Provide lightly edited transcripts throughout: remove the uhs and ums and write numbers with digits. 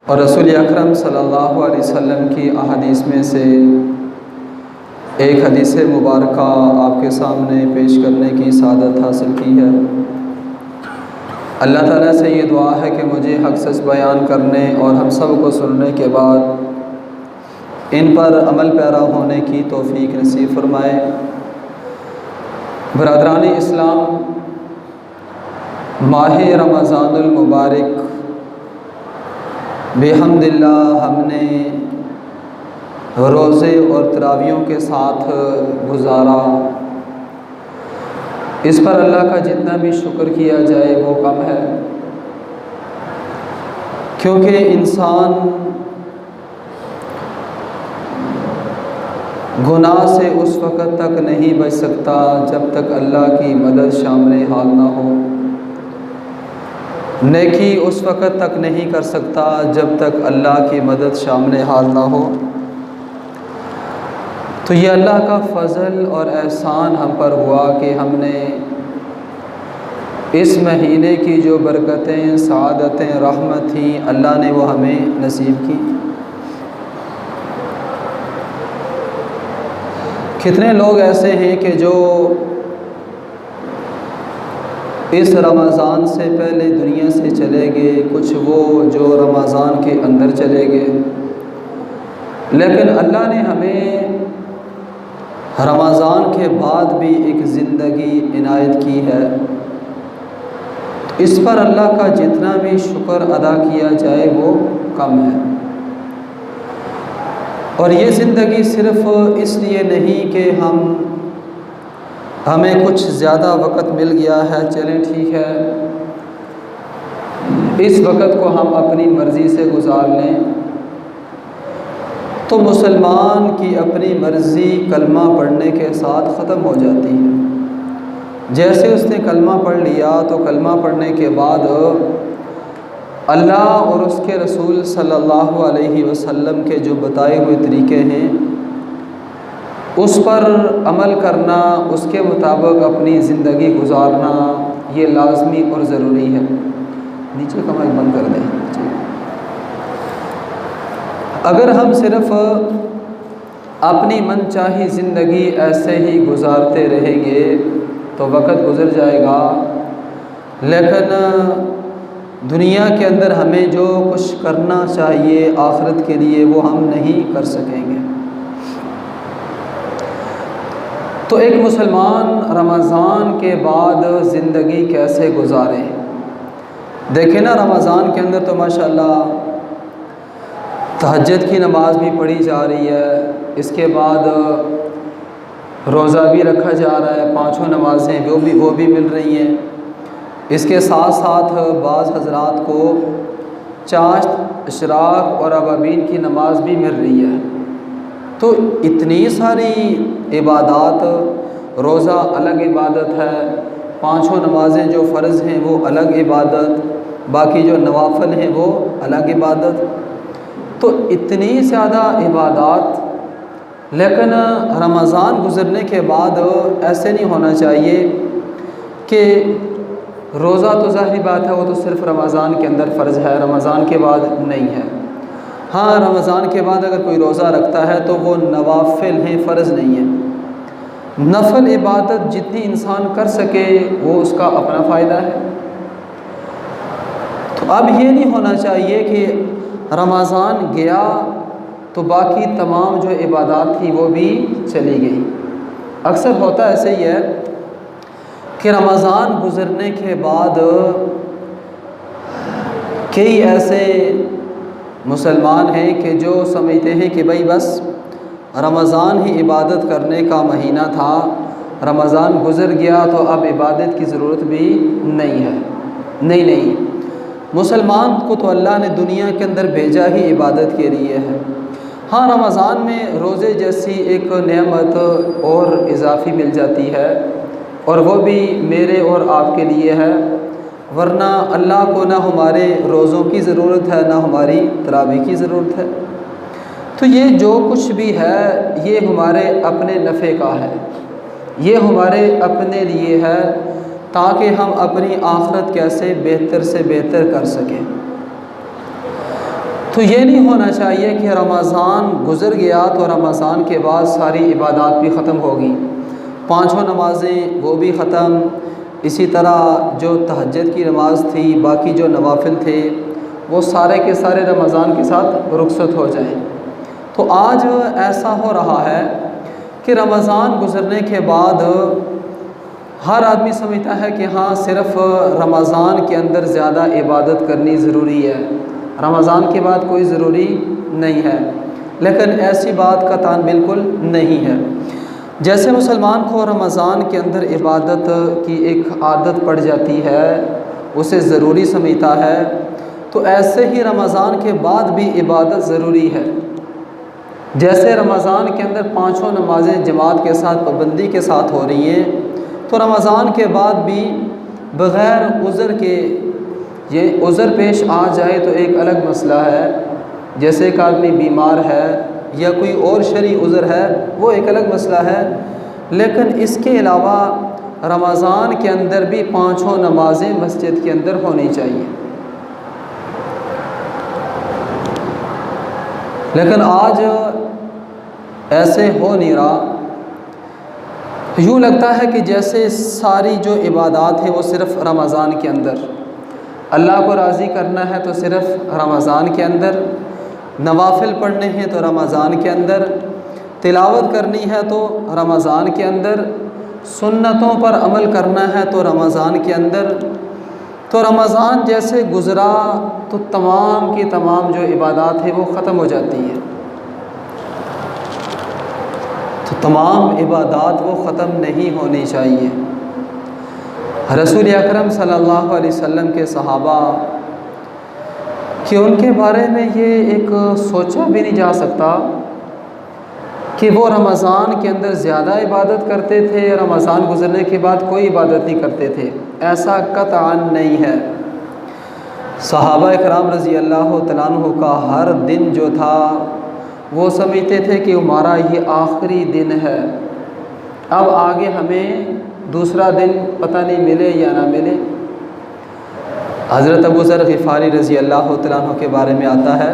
और रसूल अकरम सल्लल्लाहु अलैहि वसल्लम की अहादीस में से एक हदीस मुबारक आपके सामने पेश करने की सादत हासिल की है। अल्लाह ताला से ये दुआ है कि मुझे हक़ सच बयान करने और हम सब को सुनने के बाद इन पर अमल पैरा होने की तौफीक नसीब फरमाए। बरदरान इस्लाम, माह रमज़ानुल मुबारक बेहम्दिल्लाह हमने रोज़े और तरावियों के साथ गुजारा। इस पर अल्लाह का जितना भी शुक्र किया जाए वो कम है, क्योंकि इंसान गुनाह से उस वक़्त तक नहीं बच सकता जब तक अल्लाह की मदद शामिल हाल ना हो। नेकी उस वक़्त तक नहीं कर सकता जब तक अल्लाह की मदद शामिल हाल ना हो। तो ये अल्लाह का फ़ज़ल और एहसान हम पर हुआ कि हमने इस महीने की जो बरकतें, सआदतें, रहमत थी, अल्लाह ने वो हमें नसीब की। कितने लोग ऐसे हैं कि जो इस रमज़ान से पहले दुनिया से चले गए, कुछ वो जो रमज़ान के अंदर चले गए, लेकिन अल्लाह ने हमें रमज़ान के बाद भी एक ज़िंदगी इनायत की है। तो इस पर अल्लाह का जितना भी शुक्र अदा किया जाए वो कम है। और ये ज़िंदगी सिर्फ़ इसलिए नहीं कि हमें कुछ ज़्यादा वक़्त मिल गया है, चलें ठीक है, इस वक़्त को हम अपनी मर्ज़ी से गुजार लें। तो मुसलमान की अपनी मर्ज़ी कलमा पढ़ने के साथ ख़त्म हो जाती है। जैसे उसने कलमा पढ़ लिया तो कलमा पढ़ने के बाद अल्लाह और उसके रसूल सल्लल्लाहु अलैहि वसल्लम के जो बताए हुए तरीक़े हैं उस पर अमल करना, उसके मुताबिक अपनी ज़िंदगी गुजारना, ये लाज़मी और ज़रूरी है। नीचे का माइक बंद कर दें। अगर हम सिर्फ़ अपनी मनचाही ज़िंदगी ऐसे ही गुजारते रहेंगे तो वक़्त गुज़र जाएगा, लेकिन दुनिया के अंदर हमें जो कुछ करना चाहिए आखिरत के लिए वो हम नहीं कर सकेंगे। तो एक मुसलमान रमज़ान के बाद ज़िंदगी कैसे गुजारे? देखें ना, रमज़ान के अंदर तो माशाअल्लाह तहज्जुद की नमाज़ भी पढ़ी जा रही है, इसके बाद रोज़ा भी रखा जा रहा है, पाँचों नमाज़ें वो भी मिल रही हैं। इसके साथ साथ बाज़ हज़रात को चाश्त, इशराक़ और अवाबीन की नमाज़ भी मिल रही है। तो इतनी सारी इबादत, रोज़ा अलग इबादत है, पाँचों नमाज़ें जो फ़र्ज़ हैं वो अलग इबादत, बाकी जो नवाफ़िल हैं वो अलग इबादत। तो इतनी ज़्यादा इबादत, लेकिन रमज़ान गुज़रने के बाद ऐसे नहीं होना चाहिए कि रोज़ा तो ज़ाहिर बात है वो तो सिर्फ़ रमज़ान के अंदर फ़र्ज़ है, रमज़ान के बाद नहीं है। हाँ, रमज़ान के बाद अगर कोई रोज़ा रखता है तो वो नवाफ़िल हैं, फ़र्ज़ नहीं है। नफल इबादत जितनी इंसान कर सके वो उसका अपना फ़ायदा है। तो अब ये नहीं होना चाहिए कि रमज़ान गया तो बाकी तमाम जो इबादत थी वो भी चली गई। अक्सर होता ऐसे ही है कि रमज़ान गुज़रने के बाद कई ऐसे मुसलमान हैं कि जो समझते हैं कि भाई बस रमज़ान ही इबादत करने का महीना था, रमज़ान गुज़र गया तो अब इबादत की ज़रूरत भी नहीं है। नहीं, मुसलमान को तो अल्लाह ने दुनिया के अंदर भेजा ही इबादत के लिए है। हाँ, रमज़ान में रोज़े जैसी एक नेमत और इजाफ़ी मिल जाती है, और वो भी मेरे और आपके लिए है, वरना अल्लाह को ना हमारे रोज़ों की ज़रूरत है ना हमारी तरावी की ज़रूरत है। तो ये जो कुछ भी है ये हमारे अपने नफ़े का है, ये हमारे अपने लिए है, ताकि हम अपनी आखिरत कैसे बेहतर से बेहतर कर सकें। तो ये नहीं होना चाहिए कि रमज़ान गुज़र गया तो रमज़ान के बाद सारी इबादत भी ख़त्म होगी, पाँचों नमाज़ें वो भी ख़त्म, इसी तरह जो तहज्जुद की नमाज़ थी, बाकी जो नवाफिल थे वो सारे के सारे रमज़ान के साथ रुखसत हो जाएं। तो आज ऐसा हो रहा है कि रमज़ान गुज़रने के बाद हर आदमी समझता है कि हाँ सिर्फ़ रमज़ान के अंदर ज़्यादा इबादत करनी ज़रूरी है, रमज़ान के बाद कोई ज़रूरी नहीं है। लेकिन ऐसी बात का तान बिल्कुल नहीं है। जैसे मुसलमान को रमज़ान के अंदर इबादत की एक आदत पड़ जाती है, उसे ज़रूरी समझता है, तो ऐसे ही रमज़ान के बाद भी इबादत ज़रूरी है। जैसे रमज़ान के अंदर पाँचों नमाज़ें जमात के साथ पाबंदी के साथ हो रही हैं, तो रमज़ान के बाद भी बग़ैर उज़र के, ये उज़र पेश आ जाए तो एक अलग मसला है, जैसे एक आदमी बीमार है या कोई और शरई उज़र है वो एक अलग मसला है। लेकिन इसके अलावा रमज़ान के अंदर भी पाँचों नमाज़ें मस्जिद के अंदर होनी चाहिए। लेकिन आज ऐसे हो नहीं रहा। यूँ लगता है कि जैसे सारी जो इबादत है वो सिर्फ़ रमज़ान के अंदर, अल्लाह को राज़ी करना है तो सिर्फ़ रमज़ान के अंदर, नवाफिल पढ़ने हैं तो रमज़ान के अंदर, तिलावत करनी है तो रमज़ान के अंदर, सुन्नतों पर अमल करना है तो रमज़ान के अंदर। तो रमज़ान जैसे गुज़रा तो तमाम की तमाम जो इबादत है वो ख़त्म हो जाती है। तो तमाम इबादत वो ख़त्म नहीं होनी चाहिए। रसूल अकरम सल्लल्लाहु अलैहि वसल्लम के सहाबा कि उनके बारे में ये एक सोचा भी नहीं जा सकता कि वो रमज़ान के अंदर ज़्यादा इबादत करते थे, रमज़ान गुज़रने के बाद कोई इबादत नहीं करते थे, ऐसा कतअन नहीं है। सहाबा इकराम रज़ी अल्लाह तआला अन्हु का हर दिन जो था वो समझते थे कि हमारा ये आखिरी दिन है, अब आगे हमें दूसरा दिन पता नहीं मिले या ना मिले। हज़रत अबू ज़र ग़िफ़ारी रज़ी अल्लाह तआला अन्हु के बारे में आता है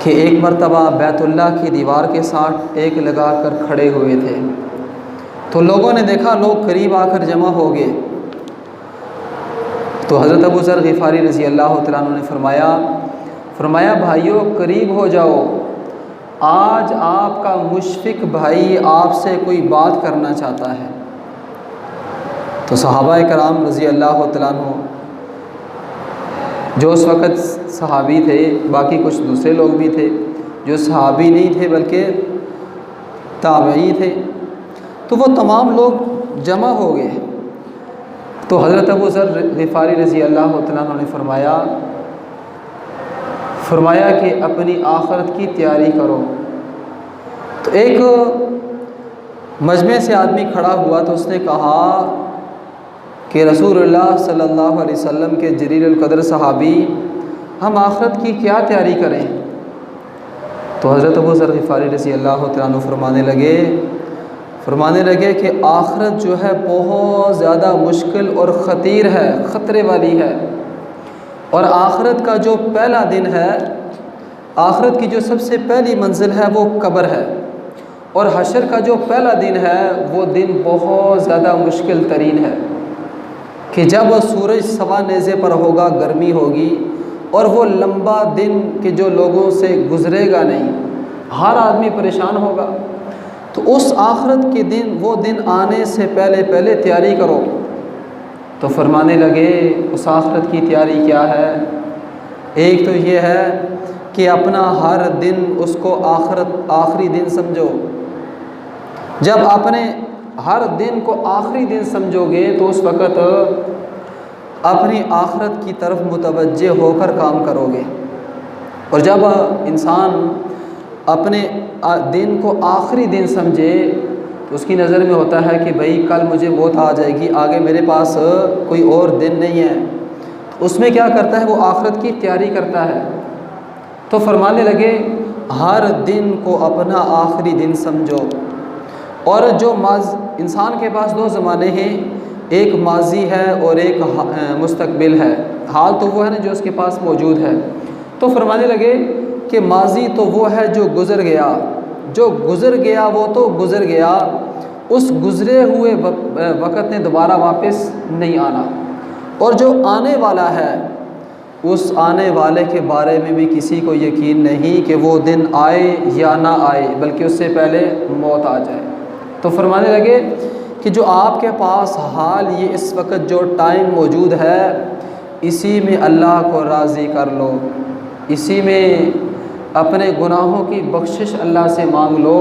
कि एक मरतबा बैतुल्लाह की दीवार के साथ टेक लगा कर खड़े हुए थे, तो लोगों ने देखा लोग करीब आकर जमा हो गए। तो हज़रत अबू ज़र ग़िफ़ारी रज़ी अल्लाह तआला अन्हु ने फरमाया भाइयों करीब हो जाओ, आज आपका मुशफ़िक भाई आपसे कोई बात करना चाहता है। तो सहाबा कराम रज़ी अल्लाह तआला अन्हु जो उस वक़्त सहाबी थे, बाकी कुछ दूसरे लोग भी थे जो सहाबी नहीं थे बल्कि ताबई थे, तो वो तमाम लोग जमा हो गए। तो हज़रत अबू ज़र ग़िफ़ारी रज़ी अल्लाह तआला अन्हु ने फरमाया कि अपनी आखिरत की तैयारी करो। तो एक मजमे से आदमी खड़ा हुआ तो उसने कहा कि रसूलुल्लाह सल्लल्लाहु अलैहि वसल्लम के जलील क़द्र सहाबी, हम आखिरत की क्या तैयारी करें? तो हज़रत अबू ज़र ग़िफ़ारी रज़ी अल्लाह तआला अन्हु फरमाने लगे कि आखिरत जो है बहुत ज़्यादा मुश्किल और ख़तीर है, ख़तरे वाली है। और आखिरत का जो पहला दिन है, आखिरत की जो सबसे पहली मंजिल है वो कब्र है, और हशर का जो पहला दिन है वो दिन बहुत ज़्यादा मुश्किल तरीन है कि जब सूरज सवा नेज़े पर होगा, गर्मी होगी, और वो लंबा दिन कि जो लोगों से गुज़रेगा नहीं, हर आदमी परेशान होगा। तो उस आखिरत के दिन, वो दिन आने से पहले पहले तैयारी करो। तो फरमाने लगे उस आखिरत की तैयारी क्या है? एक तो ये है कि अपना हर दिन उसको आखिरी दिन समझो। जब आपने हर दिन को आखिरी दिन समझोगे तो उस वक़्त अपनी आखिरत की तरफ मुतवज्जे होकर काम करोगे। और जब इंसान अपने दिन को आखिरी दिन समझे तो उसकी नज़र में होता है कि भाई कल मुझे मौत आ जाएगी, आगे मेरे पास कोई और दिन नहीं है। तो उसमें क्या करता है, वो आखिरत की तैयारी करता है। तो फरमाने लगे हर दिन को अपना आखिरी दिन समझो। और जो इंसान के पास दो ज़माने हैं, एक माजी है और एक मुस्तकबिल है। हाल तो वो है ना जो उसके पास मौजूद है, तो फरमाने लगे कि माजी तो वो है जो गुज़र गया, जो गुज़र गया वो तो गुज़र गया, उस गुज़रे हुए वक़्त ने दोबारा वापस नहीं आना। और जो आने वाला है उस आने वाले के बारे में भी किसी को यकीन नहीं कि वो दिन आए या ना आए, बल्कि उससे पहले मौत आ जाए। तो फरमाने लगे कि जो आपके पास हाल ये इस वक्त जो टाइम मौजूद है, इसी में अल्लाह को राज़ी कर लो, इसी में अपने गुनाहों की बख्शिश अल्लाह से मांग लो,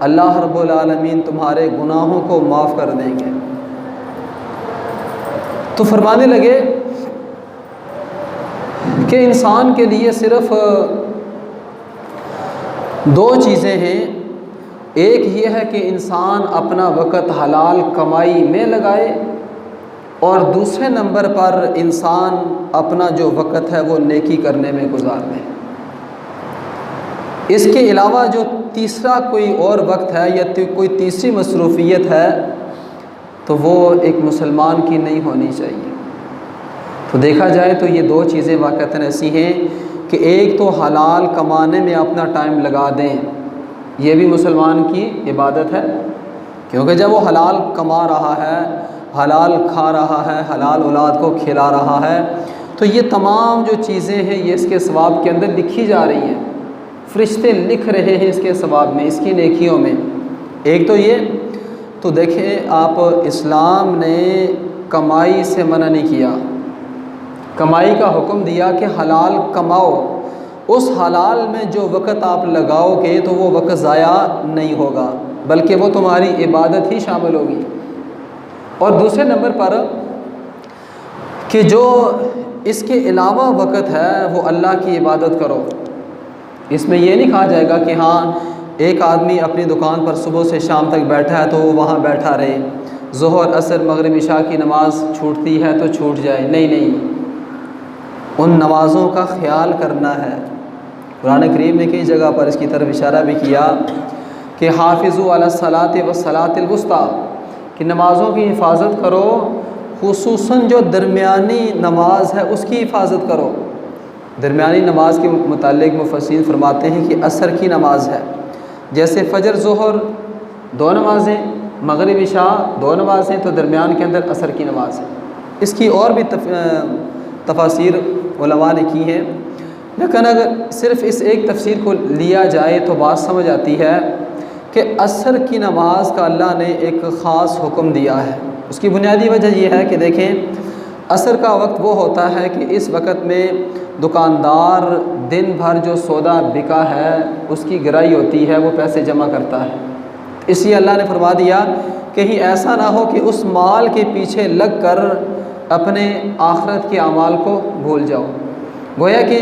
अल्लाह रब्बुल आलमीन तुम्हारे गुनाहों को माफ़ कर देंगे। तो फरमाने लगे कि इंसान के लिए सिर्फ़ दो चीज़ें हैं। एक ये है कि इंसान अपना वक़्त हलाल कमाई में लगाए, और दूसरे नंबर पर इंसान अपना जो वक़्त है वो नेकी करने में गुजार दे। इसके अलावा जो तीसरा कोई और वक्त है या कोई तीसरी मसरूफ़ियत है तो वो एक मुसलमान की नहीं होनी चाहिए। तो देखा जाए तो ये दो चीज़ें वाक़तन ऐसी हैं कि एक तो हलाल कमाने में अपना टाइम लगा दें, ये भी मुसलमान की इबादत है, क्योंकि जब वो हलाल कमा रहा है, हलाल खा रहा है, हलाल औलाद को खिला रहा है, तो ये तमाम जो चीज़ें हैं ये इसके सवाब के अंदर लिखी जा रही हैं, फ़रिश्ते लिख रहे हैं इसके सवाब में, इसकी नेकियों में। एक तो ये, तो देखें आप, इस्लाम ने कमाई से मना नहीं किया, कमाई का हुक्म दिया कि हलाल कमाओ, उस हलाल में जो वक़्त आप लगाओगे तो वो वक़्त ज़ाया नहीं होगा, बल्कि वो तुम्हारी इबादत ही शामिल होगी। और दूसरे नंबर पर कि जो इसके अलावा वक़्त है वो अल्लाह की इबादत करो। इसमें ये नहीं कहा जाएगा कि हाँ एक आदमी अपनी दुकान पर सुबह से शाम तक बैठा है तो वो वहाँ बैठा रहे, ज़ोहर असर मगरिब इशा की नमाज़ छूटती है तो छूट जाए, नहीं नहीं, उन नमाज़ों का ख्याल करना है। कुरान करीम ने कई जगह पर इसकी तरफ इशारा भी किया कि हाफ़िज़ू अला सलात व सलातिल वुस्ता, कि नमाज़ों की हिफाजत करो, खुसूसन जो दरमियानी नमाज है उसकी हिफाजत करो। दरमियानी नमाज के मुतालिक मुफस्सिरीन फरमाते हैं कि असर की नमाज है, जैसे फ़जर ज़ोहर दो नमाज़ें, मगरिब इशा दो नमाज़ें, तो दरमियान के अंदर असर की नमाज है। इसकी और भी तफासीर उलमा ने की हैं, लेकिन अगर सिर्फ़ इस एक तफसीर को लिया जाए तो बात समझ आती है कि असर की नमाज का अल्लाह ने एक ख़ास हुक्म दिया है। उसकी बुनियादी वजह यह है कि देखें, असर का वक्त वो होता है कि इस वक्त में दुकानदार दिन भर जो सौदा बिका है उसकी गिराई होती है, वो पैसे जमा करता है। इसलिए अल्लाह ने फरमा दिया कहीं ऐसा ना हो कि उस माल के पीछे लग कर अपने आखिरत के अमाल को भूल जाओ, गोया कि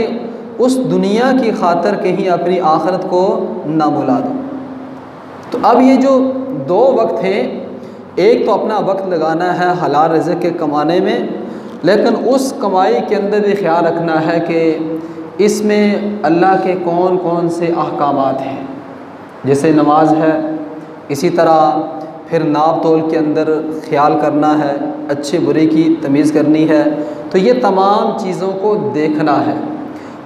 उस दुनिया की खातर कहीं अपनी आखिरत को ना भुला दो। तो अब ये जो दो वक्त हैं, एक तो अपना वक्त लगाना है हलाल रिज़्क़ के कमाने में, लेकिन उस कमाई के अंदर भी ख्याल रखना है कि इसमें अल्लाह के कौन कौन से अहकामात हैं, जैसे नमाज है, इसी तरह फिर नाप तोल के अंदर ख्याल करना है, अच्छे बुरे की तमीज़ करनी है, तो ये तमाम चीज़ों को देखना है।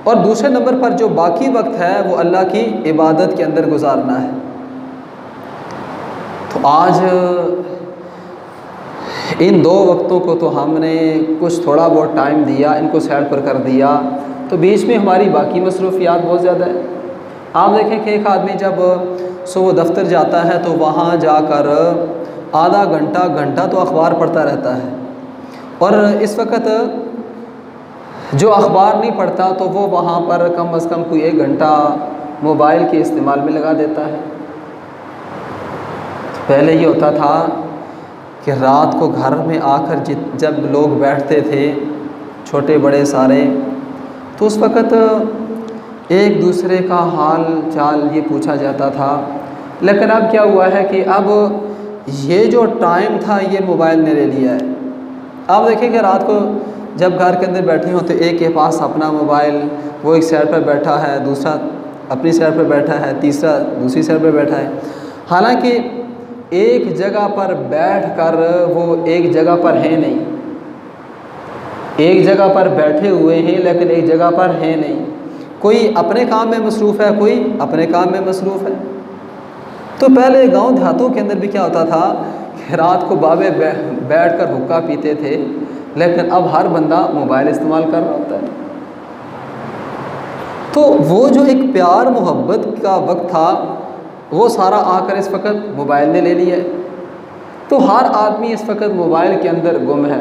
और दूसरे नंबर पर जो बाकी वक्त है वो अल्लाह की इबादत के अंदर गुजारना है। तो आज इन दो वक्तों को तो हमने कुछ थोड़ा बहुत टाइम दिया, इनको साइड पर कर दिया, तो बीच में हमारी बाकी मसरूफ़ियात बहुत ज़्यादा है। आप देखें कि एक आदमी जब सुबह दफ्तर जाता है तो वहाँ जाकर आधा घंटा तो अखबार पढ़ता रहता है, और इस वक्त जो अखबार नहीं पढ़ता तो वो वहाँ पर कम अज़ कम कोई 1 घंटा मोबाइल के इस्तेमाल में लगा देता है। पहले ये होता था कि रात को घर में आकर जब लोग बैठते थे छोटे बड़े सारे, तो उस वक़्त एक दूसरे का हाल चाल ये पूछा जाता था। लेकिन अब क्या हुआ है कि अब ये जो टाइम था ये मोबाइल ने ले लिया है। आप देखें कि रात को जब घर के अंदर बैठे हो तो एक के पास अपना मोबाइल, वो एक साइड पर बैठा है, दूसरा अपनी साइड पर बैठा है, तीसरा दूसरी साइड पर बैठा है। हालांकि एक जगह पर बैठकर वो एक जगह पर है नहीं, एक जगह पर बैठे हुए हैं लेकिन एक जगह पर है नहीं। कोई अपने काम में मसरूफ़ है, कोई अपने काम में मसरूफ़ है। तो पहले गांव देहातों के अंदर भी क्या होता था कि रात को बाबे बैठ कर हुक्का पीते थे, लेकिन अब हर बंदा मोबाइल इस्तेमाल कर रहा होता है। तो वो जो एक प्यार मोहब्बत का वक्त था वो सारा आकर इस वक्त मोबाइल ने ले लिया है। तो हर आदमी इस वक्त मोबाइल के अंदर गुम है।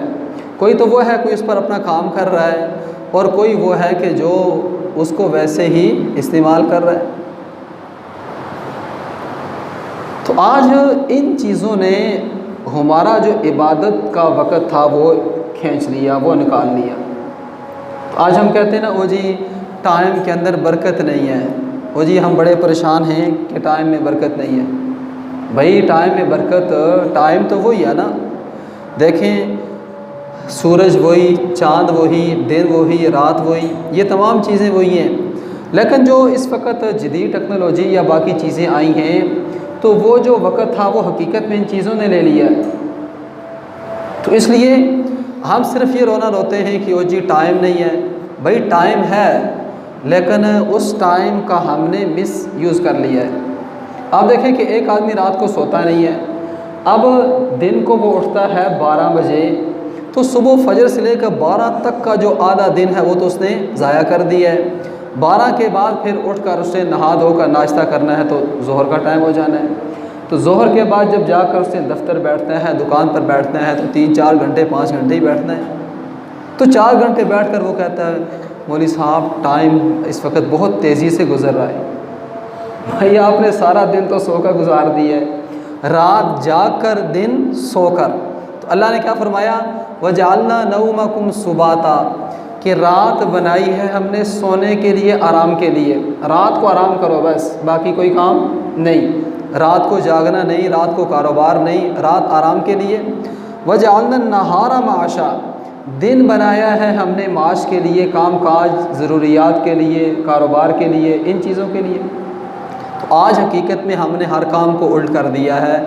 कोई तो वो है कोई उस पर अपना काम कर रहा है, और कोई वो है कि जो उसको वैसे ही इस्तेमाल कर रहा है। तो आज इन चीज़ों ने हमारा जो इबादत का वक़्त था वो खींच लिया, वो निकाल लिया। तो आज हम कहते हैं ना, वो जी टाइम के अंदर बरकत नहीं है, वो जी हम बड़े परेशान हैं कि टाइम में बरकत नहीं है। भाई टाइम में बरकत, टाइम तो वही है ना। देखें, सूरज वही, चाँद वही, दिन वही, रात वही, ये तमाम चीज़ें वही हैं। लेकिन जो इस वक्त जदीद टेक्नोलॉजी या बाकी चीज़ें आई हैं, तो वो जो वक़्त था वो हकीकत में इन चीज़ों ने ले लिया। तो इसलिए हम सिर्फ ये रोना रोते हैं कि वो जी टाइम नहीं है। भाई टाइम है, लेकिन उस टाइम का हमने मिस यूज़ कर लिया है। आप देखें कि एक आदमी रात को सोता नहीं है, अब दिन को वो उठता है 12 बजे, तो सुबह फजर से लेकर 12 तक का जो आधा दिन है वो तो उसने ज़ाया कर दिया है। 12 के बाद फिर उठकर उसे नहा धोकर नाश्ता करना है तो ज़ोहर का टाइम हो जाना है। तो ज़ोहर के बाद जब जाकर उसे दफ्तर बैठना है, दुकान पर बैठना है, तो 3-4 घंटे 5 घंटे ही बैठना है। तो 4 घंटे बैठकर वो कहता है, मौलवी साहब टाइम इस वक्त बहुत तेज़ी से गुज़र रहा है। भाई आपने सारा दिन तो सोकर गुजार दिया है, रात जाकर दिन सोकर। तो अल्लाह ने क्या फरमाया, वजअलना नौमकुम सुबाता, कि रात बनाई है हमने सोने के लिए, आराम के लिए। रात को आराम करो बस, बाकी कोई काम नहीं। रात को जागना नहीं, रात को कारोबार नहीं, रात आराम के लिए। वजअलना नहारा माशा, दिन बनाया है हमने माश के लिए, काम काज, ज़रूरियात के लिए, कारोबार के लिए, इन चीज़ों के लिए। तो आज हकीकत में हमने हर काम को उल्ट कर दिया है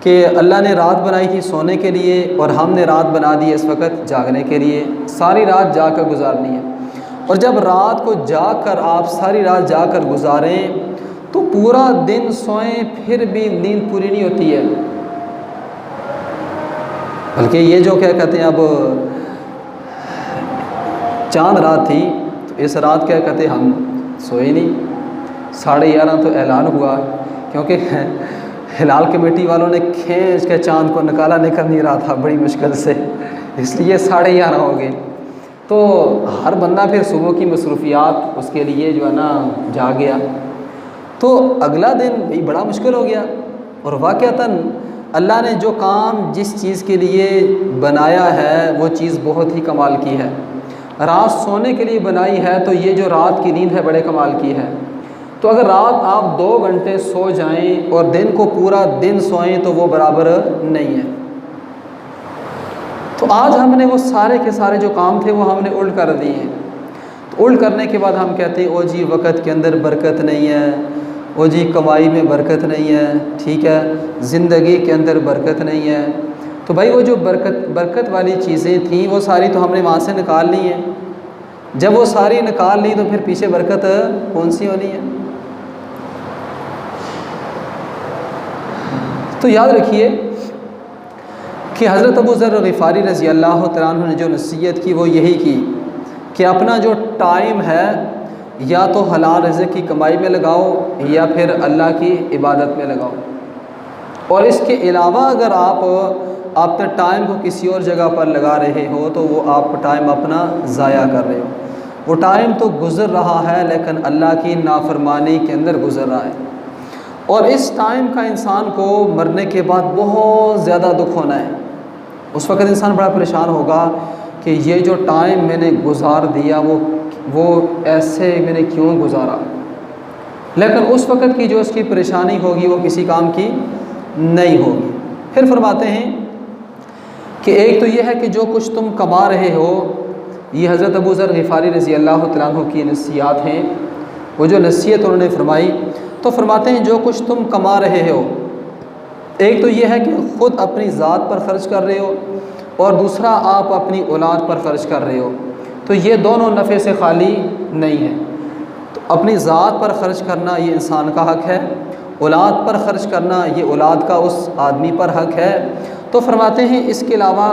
कि अल्लाह ने रात बनाई थी सोने के लिए और हमने रात बना दी इस वक्त जागने के लिए। सारी रात जाकर गुजारनी है, और जब रात को जाकर आप सारी रात जाकर गुजारें तो पूरा दिन सोएं फिर भी नींद पूरी नहीं होती है। बल्कि ये जो क्या कहते हैं, अब चांद रात थी तो इस रात क्या कहते हम सोए नहीं। 11:30 तो ऐलान हुआ, क्योंकि हिलाल कमेटी वालों ने खींच के चांद को निकाला, निकल नहीं रहा था बड़ी मुश्किल से, इसलिए 11:30 हो गए। तो हर बंदा फिर सुबह की मसरूफियात उसके लिए जो है ना जाग गया। तो अगला दिन भी बड़ा मुश्किल हो गया, और वाक़अतन अल्लाह ने जो काम जिस चीज़ के लिए बनाया है वो चीज़ बहुत ही कमाल की है। रात सोने के लिए बनाई है, तो ये जो रात की नींद है बड़े कमाल की है। तो अगर रात आप 2 घंटे सो जाएं और दिन को पूरा दिन सोएं तो वो बराबर नहीं है। तो आज हमने वो सारे के सारे जो काम थे वो हमने उल्ट कर दिए हैं। तो उल्ट करने के बाद हम कहते हैं ओ जी वक़्त के अंदर बरकत नहीं है, ओ जी कमाई में बरकत नहीं है, ठीक है, ज़िंदगी के अंदर बरकत नहीं है। तो भाई वो जो बरकत वाली चीज़ें थी वो सारी तो हमने वहाँ से निकाल ली हैं। जब वो सारी निकाल ली तो फिर पीछे बरकत कौन सी होनी है। तो याद रखिए कि हज़रत अबू ज़र ग़िफ़ारी रज़ी अल्लाह तआला अन्हु ने जो नसीहत की वो यही की कि अपना जो टाइम है या तो हलाल रिज़्क़ की कमाई में लगाओ या फिर अल्लाह की इबादत में लगाओ। और इसके अलावा अगर आप अपने टाइम को किसी और जगह पर लगा रहे हो तो वो आप टाइम अपना ज़ाया कर रहे हो। वो टाइम तो गुज़र रहा है लेकिन अल्लाह की नाफरमानी के अंदर गुज़र रहा है। और इस टाइम का इंसान को मरने के बाद बहुत ज़्यादा दुख होना है। उस वक़्त इंसान बड़ा परेशान होगा कि ये जो टाइम मैंने गुजार दिया वो ऐसे मैंने क्यों गुजारा। लेकिन उस वक़्त की जो उसकी परेशानी होगी वो किसी काम की नहीं होगी। फिर फरमाते हैं कि एक तो ये है कि जो कुछ तुम कमा रहे हो, ये हज़रत अबू ज़र ग़िफ़ारी रज़ी अल्लाह तआला अन्हु की नसीहत हैं। वो जो नसीहत उन्होंने फरमाई तो फरमाते हैं जो कुछ तुम कमा रहे हो, एक तो ये है कि ख़ुद अपनी ज़ात पर ख़र्च कर रहे हो और दूसरा आप अपनी औलाद पर ख़र्च कर रहे हो। तो ये दोनों नफ़े से खाली नहीं है। अपनी ज़ात पर ख़र्च करना ये इंसान का हक़ है, औलाद पर ख़र्च करना ये औलाद का उस आदमी पर हक़ है। तो फरमाते हैं इसके अलावा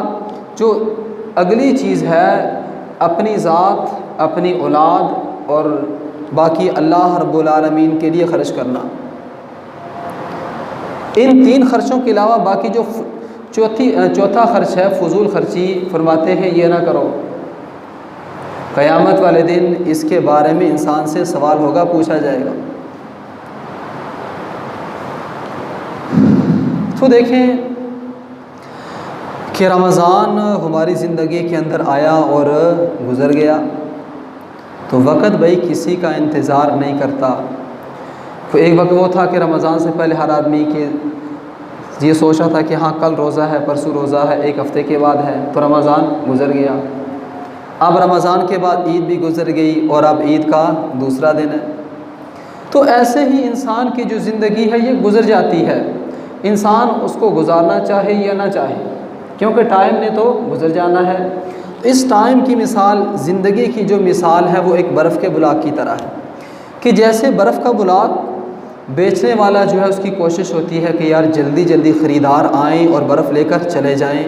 जो अगली चीज़ है अपनी ज़ात, अपनी औलाद और बाकी अल्लाह रब्बुल आलमीन के लिए ख़र्च करना। इन 3 ख़र्चों के अलावा बाकी जो चौथा ख़र्च है फ़ुज़ूल ख़र्ची, फरमाते हैं ये ना करो। क़यामत वाले दिन इसके बारे में इंसान से सवाल होगा, पूछा जाएगा। तो देखें कि रमज़ान हमारी ज़िंदगी के अंदर आया और गुज़र गया, तो वक़्त भाई किसी का इंतज़ार नहीं करता। तो एक वक्त वो था कि रमज़ान से पहले हर आदमी के ये सोचा था कि हाँ कल रोज़ा है, परसों रोज़ा है, एक हफ़्ते के बाद है, तो रमज़ान गुज़र गया। अब रमज़ान के बाद ईद भी गुज़र गई और अब ईद का दूसरा दिन है। तो ऐसे ही इंसान की जो ज़िंदगी है ये गुज़र जाती है, इंसान उसको गुजारना चाहे या ना चाहे, क्योंकि टाइम ने तो गुज़र जाना है। इस टाइम की मिसाल, ज़िंदगी की जो मिसाल है वो एक बर्फ़ के बुलाक की तरह है कि जैसे बर्फ़ का बुलाक बेचने वाला जो है उसकी कोशिश होती है कि यार जल्दी जल्दी ख़रीदार आएँ और बर्फ़ लेकर चले जाएँ,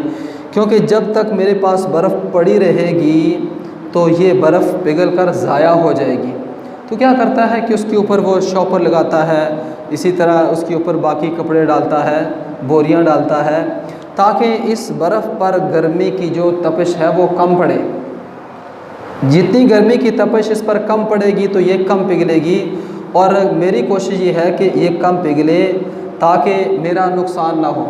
क्योंकि जब तक मेरे पास बर्फ़ पड़ी रहेगी तो ये बर्फ़ पिघल कर ज़ाया हो जाएगी। तो क्या करता है कि उसके ऊपर वो शॉपर लगाता है, इसी तरह उसके ऊपर बाकी कपड़े डालता है, बोरियां डालता है, ताकि इस बर्फ़ पर गर्मी की जो तपिश है वो कम पड़े। जितनी गर्मी की तपिश इस पर कम पड़ेगी तो ये कम पिघलेगी, और मेरी कोशिश ये है कि ये कम पिघले ताकि मेरा नुकसान ना हो।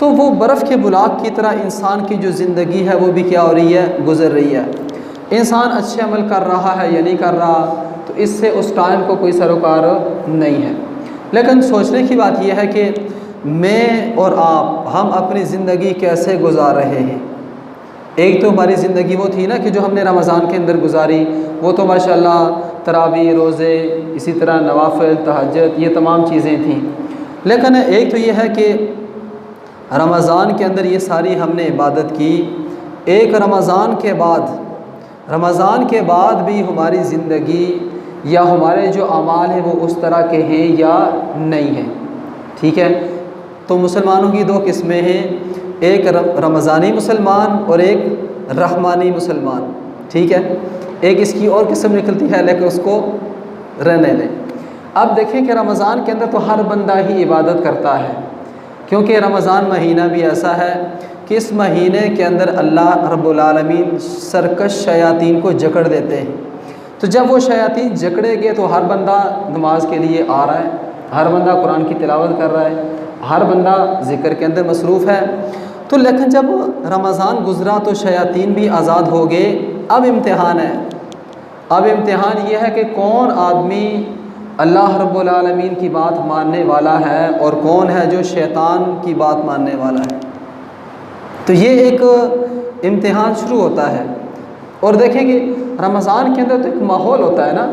तो वो बर्फ़ के बुलाक की तरह इंसान की जो ज़िंदगी है वो भी क्या हो रही है, गुज़र रही है। इंसान अच्छे अमल कर रहा है या नहीं कर रहा, तो इससे उस टाइम को कोई सरोकार नहीं है। लेकिन सोचने की बात यह है कि मैं और आप, हम अपनी ज़िंदगी कैसे गुजार रहे हैं। एक तो हमारी ज़िंदगी वो थी ना कि जो हमने रमज़ान के अंदर गुजारी, वो तो माशाल्लाह तरावी, रोज़े, इसी तरह नवाफ़िल, तहज्जुद, ये तमाम चीज़ें थीं। लेकिन एक तो ये है कि रमज़ान के अंदर ये सारी हमने इबादत की। एक रमज़ान के बाद भी हमारी ज़िंदगी या हमारे जो अमाल हैं वो उस तरह के हैं या नहीं हैं, ठीक है। तो मुसलमानों की 2 किस्में हैं, एक रमज़ानी मुसलमान और एक रहमानी मुसलमान, ठीक है। एक इसकी और किस्म निकलती है, लेकिन उसको रहने दें। अब देखें कि रमज़ान के अंदर तो हर बंदा ही इबादत करता है, क्योंकि रमज़ान महीना भी ऐसा है कि इस महीने के अंदर अल्लाह रब्बुल आलमीन सरकश शयातीन को जकड़ देते हैं। तो जब वो शयातीन जकड़ेंगे तो हर बंदा नमाज के लिए आ रहा है, हर बंदा कुरान की तिलावत कर रहा है, हर बंदा ज़िक्र के अंदर मसरूफ़ है। तो लेकिन जब रमज़ान गुज़रा तो शयातीन भी आज़ाद हो गए। अब इम्तिहान है, अब इम्तिहान ये है कि कौन आदमी अल्लाह रब्बुल आलमीन की बात मानने वाला है और कौन है जो शैतान की बात मानने वाला है। तो ये एक इम्तिहान शुरू होता है। और देखेंगे रमज़ान के अंदर तो एक माहौल होता है ना,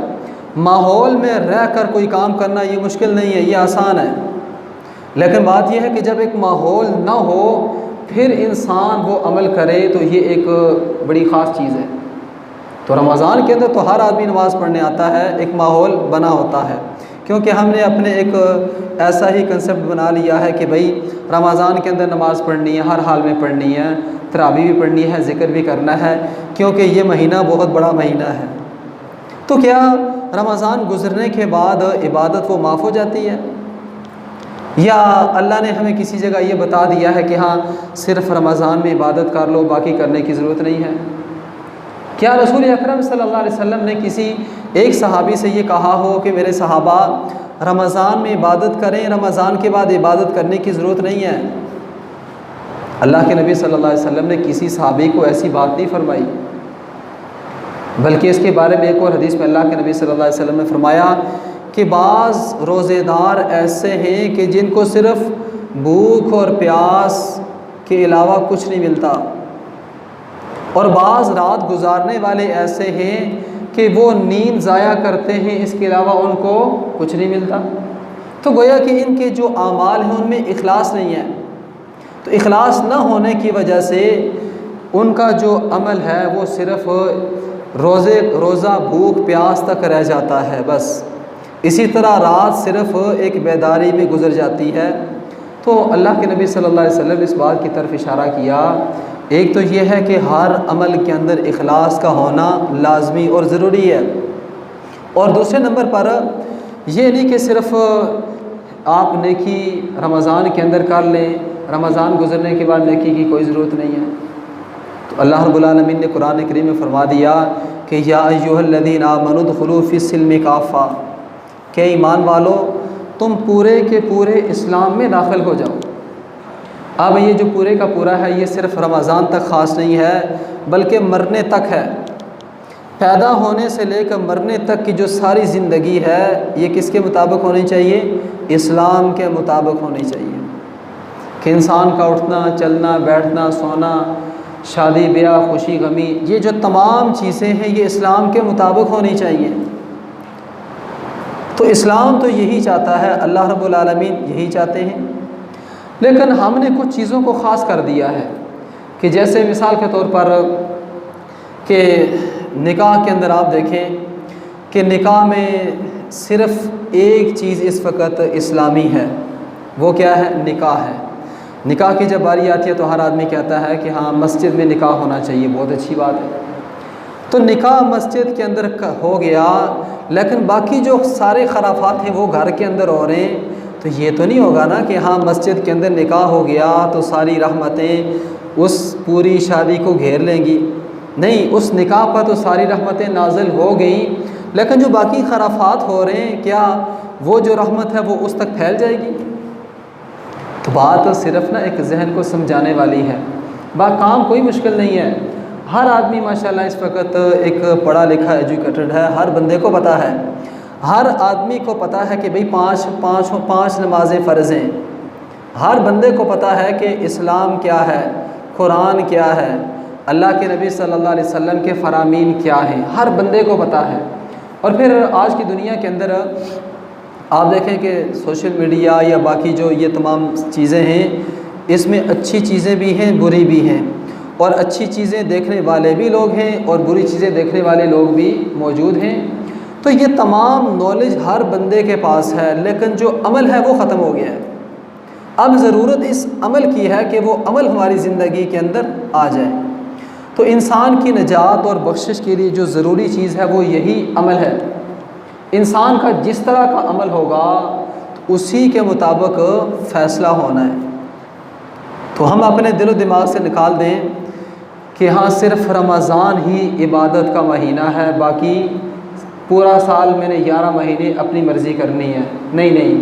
माहौल में रह कर कोई काम करना ये मुश्किल नहीं है, ये आसान है। लेकिन बात यह है कि जब एक माहौल ना हो फिर इंसान वो अमल करे तो ये एक बड़ी ख़ास चीज़ है। तो रमज़ान के अंदर तो हर आदमी नमाज़ पढ़ने आता है, एक माहौल बना होता है, क्योंकि हमने अपने एक ऐसा ही कंसेप्ट बना लिया है कि भाई रमज़ान के अंदर नमाज़ पढ़नी है, हर हाल में पढ़नी है, तरावी भी पढ़नी है, ज़िक्र भी करना है, क्योंकि ये महीना बहुत बड़ा महीना है। तो क्या रमज़ान गुज़रने के बाद इबादत वो माफ़ हो जाती है, या अल्लाह ने हमें किसी जगह ये बता दिया है कि हाँ सिर्फ़ रमज़ान में इबादत कर लो, बाकी करने की ज़रूरत नहीं है। क्या रसूल अकरम सल्लल्लाहु अलैहि वसल्लम ने किसी एक सहाबी से ये कहा हो कि मेरे सहाबा रमज़ान में इबादत करें, रमज़ान के बाद इबादत करने की ज़रूरत नहीं है? अल्लाह के नबी सल्लल्लाहु अलैहि वसल्लम ने किसी सहाबी को ऐसी बात नहीं फरमाई, बल्कि इसके बारे में एक और हदीस में अल्लाह के नबी सल्लल्लाहु अलैहि वसल्लम ने फरमाया कि बाज़ रोज़ेदार ऐसे हैं कि जिनको सिर्फ़ भूख और प्यास के अलावा कुछ नहीं मिलता, और बाज़ रात गुजारने वाले ऐसे हैं कि वो नींद ज़ाया करते हैं, इसके अलावा उनको कुछ नहीं मिलता। तो गोया कि इनके जो आमाल हैं उनमें इखलास नहीं है। तो इखलास न होने की वजह से उनका जो अमल है वो सिर्फ़ रोज़ा भूख प्यास तक रह जाता है बस। इसी तरह रात सिर्फ़ एक बेदारी में गुजर जाती है। तो अल्लाह के नबी सल्लल्लाहु अलैहि वसल्लम इस बात की तरफ इशारा किया, एक तो ये है कि हर अमल के अंदर इखलास का होना लाजमी और ज़रूरी है, और दूसरे नंबर पर ये नहीं कि सिर्फ़ आप नेकी रमज़ान के अंदर कर लें, रमज़ान गुजरने के बाद नेकी की कोई ज़रूरत नहीं है। तो अल्लाह रब्बुल आलमीन ने कुरान करीम में फरमा दिया कि या अय्युहल्लज़ीना आमनू उदखुलू फ़िस्सिल्मि काफ़ा, के ईमान वालो तुम पूरे के पूरे इस्लाम में दाखिल हो जाओ। अब ये जो पूरे का पूरा है ये सिर्फ़ रमज़ान तक ख़ास नहीं है, बल्कि मरने तक है। पैदा होने से लेकर मरने तक की जो सारी ज़िंदगी है ये किसके मुताबिक होनी चाहिए? इस्लाम के मुताबिक होनी चाहिए। कि इंसान का उठना, चलना, बैठना, सोना, शादी ब्याह, खुशी गमी, ये जो तमाम चीज़ें हैं ये इस्लाम के मुताबिक होनी चाहिए। तो इस्लाम तो यही चाहता है, अल्लाह रब्बुल आलमीन यही चाहते हैं। लेकिन हमने कुछ चीज़ों को ख़ास कर दिया है कि जैसे मिसाल के तौर पर कि निकाह के अंदर आप देखें कि निकाह में सिर्फ़ एक चीज़ इस वक्त इस्लामी है, वो क्या है? निकाह है। निकाह की जब बारी आती है तो हर आदमी कहता है कि हाँ मस्जिद में निकाह होना चाहिए, बहुत अच्छी बात है। तो निकाह मस्जिद के अंदर हो गया, लेकिन बाकी जो सारे खराफात हैं वो घर के अंदर हो रहे हैं। तो ये तो नहीं होगा ना कि हाँ मस्जिद के अंदर निकाह हो गया तो सारी रहमतें उस पूरी शादी को घेर लेंगी। नहीं, उस निकाह पर तो सारी रहमतें नाज़िल हो गई, लेकिन जो बाकी खराफात हो रहे हैं क्या वो जो रहमत है वो उस तक फैल जाएगी? तो बात तो सिर्फ ना एक जहन को समझाने वाली है, काम कोई मुश्किल नहीं है। हर आदमी माशाल्लाह इस वक्त एक पढ़ा लिखा एजुकेटेड है, हर बंदे को पता है, हर आदमी को पता है कि भाई पाँच नमाज़ें फ़र्ज़ हैं। हर बंदे को पता है कि इस्लाम क्या है, कुरान क्या है, अल्लाह के नबी सल्लल्लाहु अलैहि वसल्लम के फ़रामीन क्या हैं, हर बंदे को पता है। और फिर आज की दुनिया के अंदर आप देखें कि सोशल मीडिया या बाकी जो ये तमाम चीज़ें हैं, इसमें अच्छी चीज़ें भी हैं, बुरी भी हैं, और अच्छी चीज़ें देखने वाले भी लोग हैं और बुरी चीज़ें देखने वाले लोग भी मौजूद हैं। तो ये तमाम नॉलेज हर बंदे के पास है, लेकिन जो अमल है वो ख़त्म हो गया है। अब ज़रूरत इस अमल की है कि वो अमल हमारी ज़िंदगी के अंदर आ जाए। तो इंसान की निजात और बख्शिश के लिए जो ज़रूरी चीज़ है वो यही अमल है। इंसान का जिस तरह का अमल होगा तो उसी के मुताबिक फ़ैसला होना है। तो हम अपने दिलो दिमाग से निकाल दें कि हाँ सिर्फ़ रमज़ान ही इबादत का महीना है, बाकी पूरा साल मैंने 11 महीने अपनी मर्ज़ी करनी है। नहीं,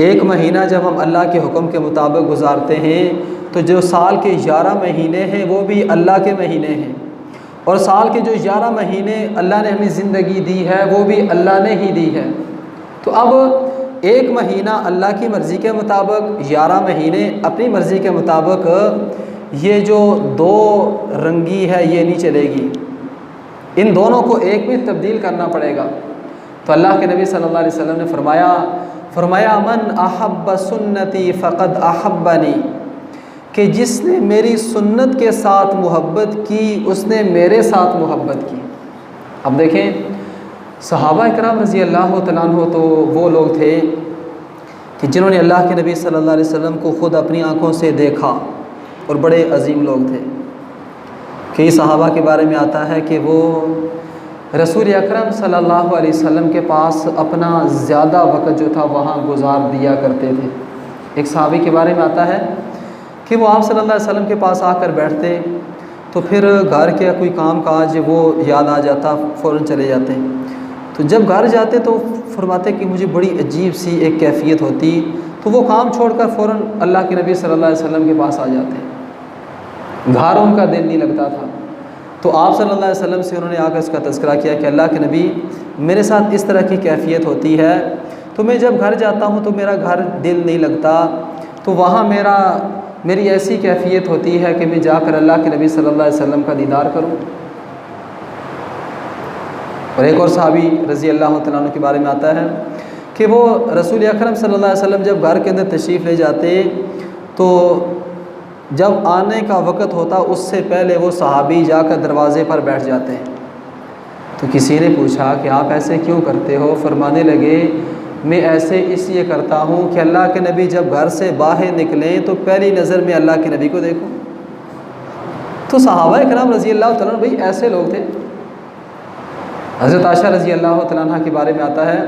एक महीना जब हम अल्लाह के हुक्म के मुताबिक गुजारते हैं तो जो साल के 11 महीने हैं वो भी अल्लाह के महीने हैं, और साल के जो 11 महीने अल्लाह ने हमें ज़िंदगी दी है वो भी अल्लाह ने ही दी है। तो अब एक महीना अल्लाह की मर्ज़ी के मुताबिक, 11 महीने अपनी मर्ज़ी के मुताबिक, ये जो दो रंगी है ये नहीं चलेगी, इन दोनों को एक में तब्दील करना पड़ेगा। तो अल्लाह के नबी सल्लल्लाहु अलैहि वसल्लम ने फरमाया मन अहब्ब सुन्नती फ़क़द अहब्बनी, कि जिसने मेरी सुन्नत के साथ मोहब्बत की उसने मेरे साथ मोहब्बत की। अब देखें सहाबा इकराम रज़ी अल्लाह तआला अन्हु तो वो लोग थे कि जिन्होंने अल्लाह के नबी सल्लल्लाहु अलैहि वसल्लम को ख़ुद अपनी आँखों से देखा, और बड़े अजीम लोग थे। कई सहाबा के बारे में आता है कि वो रसूल अकरम सल्लल्लाहु अलैहि वसल्लम के पास अपना ज़्यादा वक़्त जो था वहाँ गुजार दिया करते थे। एक सहाबी के बारे में आता है कि वो आप सल्लल्लाहु अलैहि वसल्लम के पास आकर बैठते तो फिर घर के कोई काम काज वो याद आ जाता, फ़ौरन चले जाते। तो जब घर जाते तो फरमाते कि मुझे बड़ी अजीब सी एक कैफियत होती, तो वो काम छोड़कर फ़ौरन अल्लाह के नबी सल्लल्लाहु अलैहि वसल्लम के पास आ जाते। घर उनका दिल नहीं लगता था। तो आप सल्लल्लाहु अलैहि वसल्लम से उन्होंने आकर इसका तज़किरा किया कि अल्लाह के नबी मेरे साथ इस तरह की कैफियत होती है, तो मैं जब घर जाता हूँ तो मेरा घर दिल नहीं लगता, तो वहाँ मेरी ऐसी कैफियत होती है कि मैं जाकर अल्लाह के नबी सल्लल्लाहु अलैहि वसल्लम का दीदार करूँ। और एक और सहाबी रज़ी अल्लाह तआला अन्हु के बारे में आता है कि वो रसूल अकरम सल्लल्लाहु अलैहि वसल्लम जब घर के अंदर तशरीफ़ ले जाते तो जब आने का वक़्त होता उससे पहले वो सहाबी जाकर दरवाज़े पर बैठ जाते हैं। तो किसी ने पूछा कि आप ऐसे क्यों करते हो? फरमाने लगे, मैं ऐसे इसलिए करता हूँ कि अल्लाह के नबी जब घर से बाहर निकलें तो पहली नज़र में अल्लाह के नबी को देखूँ। तो सहाबा किराम रज़ी अल्लाह तआला अन्हुम भाई ऐसे लोग थे। हज़रत आयशा रज़ी अल्लाह तआला अन्हा के बारे में आता है,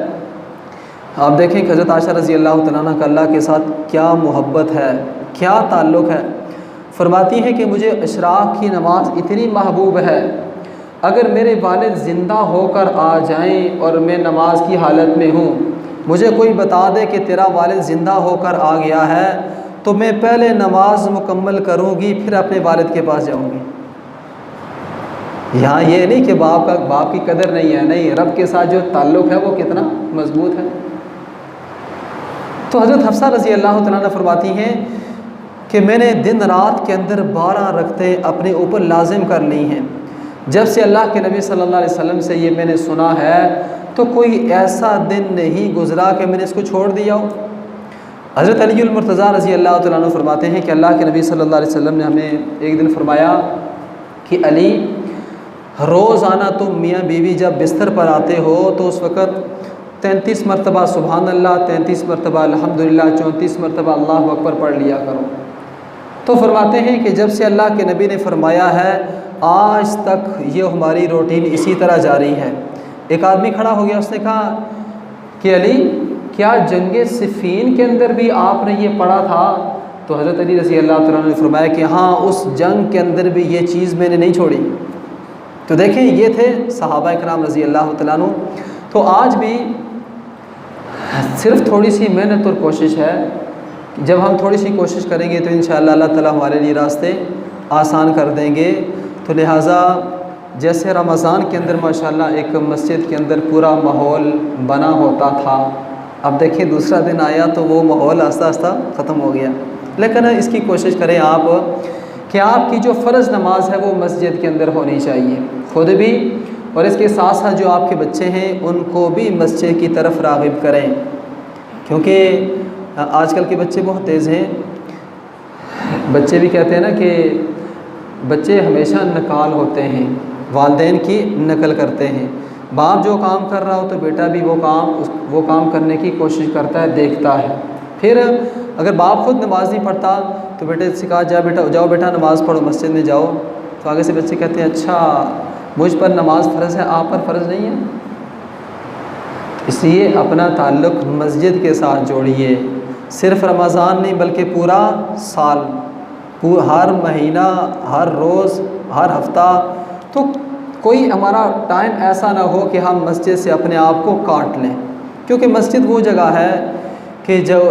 आप देखें कि हज़रत आयशा रज़ी अल्लाह तआला अन्हा का अल्लाह के साथ क्या मोहब्बत है, क्या ताल्लुक़ है। फरमाती हैं कि मुझे इशराक़ की नमाज़ इतनी महबूब है, अगर मेरे वालिद ज़िंदा होकर आ जाएं और मैं नमाज की हालत में हूँ, मुझे कोई बता दे कि तेरा वालिद ज़िंदा होकर आ गया है, तो मैं पहले नमाज मुकम्मल करूँगी, फिर अपने वालिद के पास जाऊँगी। यहाँ ये नहीं कि बाप की कदर नहीं है, नहीं, रब के साथ जो ताल्लुक़ है वो कितना मजबूत है। तो हज़रत हफ्सा रज़ी अल्लाह तआला अन्हा फरमाती हैं कि मैंने दिन रात के अंदर 12 रकतें अपने ऊपर लाजिम कर ली हैं। जब से अल्लाह के नबी सल्लल्लाहु अलैहि वसल्लम से ये मैंने सुना है तो कोई ऐसा दिन नहीं गुज़रा कि मैंने इसको छोड़ दिया हो। हज़रत अली मुर्तज़ा रज़ी अल्लाह तआला अन्हु फरमाते हैं कि अल्लाह के नबी सल्लल्लाहु अलैहि वसल्लम ने हमें एक दिन फरमाया कि अली, रोज़ाना तुम मियाँ बीवी जब बिस्तर पर आते हो तो उस वक़्त 33 मरतबा सुबहान अल्लाह, 33 मरतबा अल्हम्दुलिल्लाह, 34 मरतबा अल्लाहु अकबर पढ़ लिया करो। तो फरमाते हैं कि जब से अल्लाह के नबी ने फरमाया है, आज तक ये हमारी रूटीन इसी तरह जारी है। एक आदमी खड़ा हो गया, उसने कहा कि अली, क्या जंग सिफ़ीन के अंदर भी आपने ये पढ़ा था? तो हज़रत अली रज़ी अल्लाह तआला ने फरमाया कि हाँ, उस जंग के अंदर भी ये चीज़ मैंने नहीं छोड़ी। तो देखें, ये थे सहाबा किराम रज़ी अल्लाह तआला अन्हुम। तो आज भी सिर्फ़ थोड़ी सी मेहनत और कोशिश है, जब हम थोड़ी सी कोशिश करेंगे तो इंशाअल्लाह अल्लाह ताला हमारे लिए रास्ते आसान कर देंगे। तो लिहाजा जैसे रमज़ान के अंदर माशाअल्लाह एक मस्जिद के अंदर पूरा माहौल बना होता था, अब देखिए दूसरा दिन आया तो वो माहौल आस्ता आस्ता ख़त्म हो गया। लेकिन इसकी कोशिश करें आप कि आपकी जो फ़र्ज़ नमाज है वो मस्जिद के अंदर होनी चाहिए, ख़ुद भी और इसके साथ साथ जो आपके बच्चे हैं उनको भी मस्जिद की तरफ राग़िब करें, क्योंकि आजकल के बच्चे बहुत तेज़ हैं। बच्चे भी कहते हैं ना कि बच्चे हमेशा नकाल होते हैं, वालिदैन की नकल करते हैं। बाप जो काम कर रहा हो तो बेटा भी वो काम करने की कोशिश करता है, देखता है। फिर अगर बाप खुद नमाज नहीं पढ़ता तो बेटे से कहा, जाओ बेटा नमाज़ पढ़ो, मस्जिद में जाओ। तो आगे से बच्चे कहते हैं, अच्छा मुझ पर नमाज फ़र्ज़ है, आप पर फ़र्ज़ नहीं है। इसलिए अपना ताल्लुक़ मस्जिद के साथ जोड़िए, सिर्फ़ रमज़ान नहीं बल्कि पूरा साल, हर महीना, हर रोज़, हर हफ्ता। तो कोई हमारा टाइम ऐसा ना हो कि हम मस्जिद से अपने आप को काट लें, क्योंकि मस्जिद वो जगह है कि जो